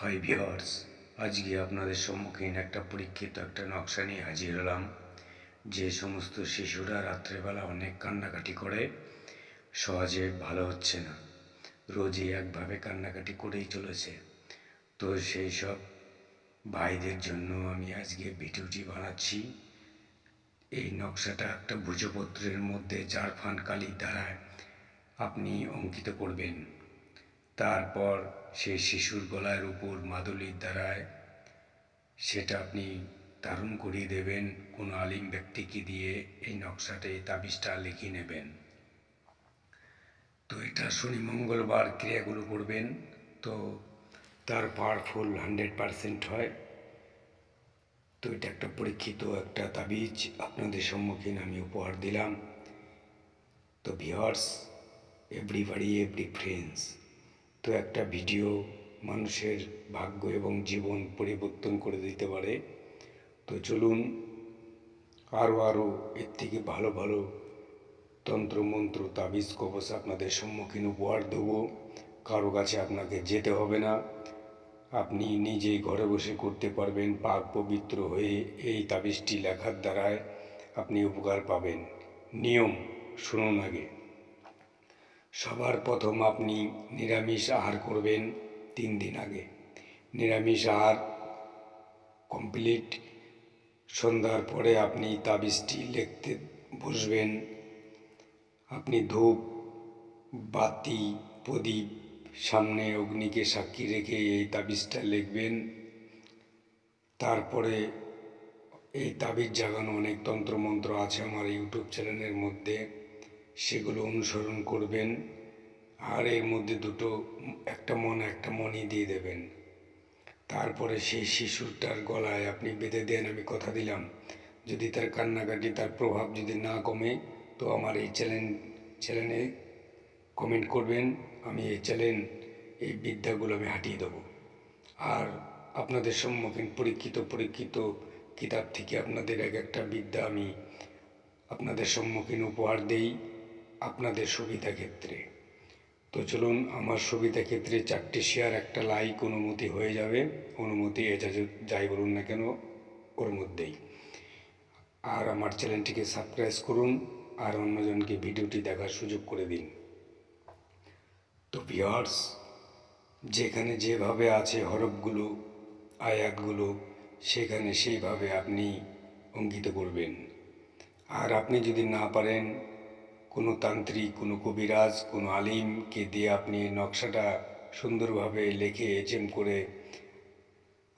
Hi viewers, আজকে আপনাদের সম্মুখীন একটা পরীক্ষিত একটা নকশা নিয়ে হাজির হলাম। যে সমস্ত শিশুরা রাত্রেবেলা অনেক কান্নাকাটি করে, সহজে ভালো হচ্ছে না, রোজই একভাবে কান্নাকাটি করেই চলেছে। তো সেই সব ভাইদের জন্য আমি আজকে ভিডিওটি বানাচ্ছি। এই নকশাটা একটা ভূজপত্রের মধ্যে জারফান কালির দ্বারা আপনি অঙ্কিত করবেন। তারপর সেই শিশুর গলার উপর মাদুলির দ্বারায় সেটা আপনি ধারণ করিয়ে দেবেন। কোনো আলিম ব্যক্তিকে দিয়ে এই নকশাতে তাবিজটা লিখে নেবেন। তো এটা শনি মঙ্গলবার ক্রিয়াগুলো করবেন, তো তার পাওয়ারফুল 100% হয়। তো এটা একটা পরীক্ষিত একটা তাবিজ আপনাদের সম্মুখীন আমি উপহার দিলাম। তো ভিউয়ার্স, এভরিবডি এভরি ফ্রেন্ডস, তো একটা ভিডিও মানুষের ভাগ্য এবং জীবন পরিবর্তন করে দিতে পারে। তো চলুন আরও এর থেকে ভালো ভালো তন্ত্রমন্ত্র তাবিজ কবচ আপনাদের সম্মুখীন উপহার দেবো। কারো কাছে আপনাকে যেতে হবে না, আপনি নিজেই ঘরে বসে করতে পারবেন। পাক পবিত্র হয়ে এই তাবিজটি লেখার দ্বারায় আপনি উপকার পাবেন। নিয়ম শুনুন আগে। সবার প্রথম আপনি নিরামিষ আহার করবেন 3 দিন আগে। নিরামিষ আহার কমপ্লিট সন্ধ্যার পরে আপনি তাবিজটি লিখতে বসবেন। আপনি ধূপ বাতি প্রদীপ সামনে অগ্নিকে সাক্ষী রেখে এই তাবিজটা লিখবেন। তারপরে এই তাবিজ জাগানো অনেক তন্ত্রমন্ত্র আছে আমার ইউটিউব চ্যানেলের মধ্যে, সেগুলো অনুসরণ করবেন। আর এর মধ্যে দুটো একটা মণি দিয়ে দেবেন। তারপরে সেই শিশুটার গলায় আপনি বেঁধে দেন। আমি কথা দিলাম, যদি তার কান্নাকাটি তার প্রভাব যদি না কমে, তো আমার এই চ্যানেলে কমেন্ট করবেন। আমি এই বিদ্যাগুলো আমি হাঁটিয়ে দেবো। আর আপনাদের সম্মুখীন পরীক্ষিত কিতাব থেকে আপনাদের এক একটা বিদ্যা আমি আপনাদের সম্মুখীন উপহার দেই আপনাদের সুবিধা ক্ষেত্রে। তো চলুন, আমার সুবিধা ক্ষেত্রে 4টে শেয়ার, একটা লাইক অনুমতি হয়ে যাবে। অনুমতি এজাজত যাই বলুন না কেন ওর মধ্যেই। আর আমার চ্যানেলটিকে সাবস্ক্রাইব করুন আর অন্যজনকে ভিডিওটি দেখার সুযোগ করে দিন। তো ভিউয়ার্স, যেখানে যেভাবে আছে হরফগুলো আয়াতগুলো, সেখানে সেইভাবে আপনি অঙ্কিত করবেন। আর আপনি যদি না পারেন, কোনো তান্ত্রিক, কোনো কবিরাজ, কোনো আলিমকে দিয়ে আপনি নকশাটা সুন্দরভাবে লিখে এচএম করে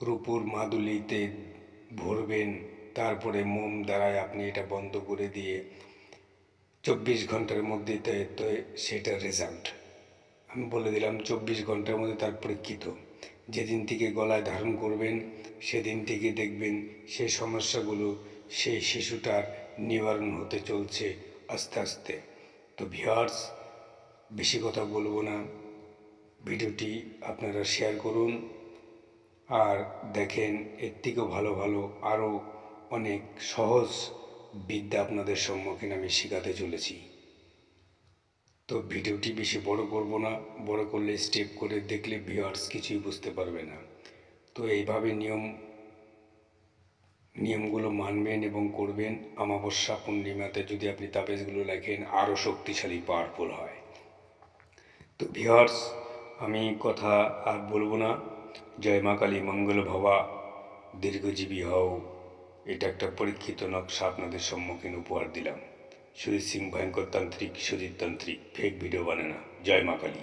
রূপুর মাদুলিতে ভরবেন। তারপরে মোম দ্বারায় আপনি এটা বন্ধ করে দিয়ে 24 ঘন্টার মধ্যে তো সেটার রেজাল্ট আমি বলে দিলাম। 24 ঘন্টার মধ্যে তার পরীক্ষিত। যেদিন থেকে গলায় ধারণ করবেন সেদিন থেকে দেখবেন সেই সমস্যাগুলো সেই শিশুটার নিবারণ হতে চলছে আস্তে আস্তে। তো ভিউয়ার্স, বেশি কথা বলবো না, ভিডিওটি আপনারা শেয়ার করুন আর দেখেন। এর থেকেও ভালো ভালো আরও অনেক সহজ বিদ্যা আপনাদের সম্মুখীন আমি শেখাতে চলেছি। তো ভিডিওটি বেশি বড় করব না, বড় করলে স্টেপ করে দেখলে ভিউয়ার্স কিছুই বুঝতে পারবে না। তো এইভাবে নিয়মগুলো মানবেন এবং করবেন। অমাবস্যা পূর্ণিমাতে যদি আপনি তাবিজগুলো লেখেন, আরও শক্তিশালী পাওয়ারফুল হয়। তো ভিউয়ার্স, আমি কথা আর বলবো না। জয় মা কালী, মঙ্গল ভবা, দীর্ঘজীবী হও। এটা একটা পরীক্ষিত নকশা আপনাদের সম্মুখীন উপহার দিলাম। সুজিত সিং ভয়ঙ্কর তান্ত্রিক, সুজিত তান্ত্রিক, ফেক ভিডিও বানায় না। জয় মা কালী।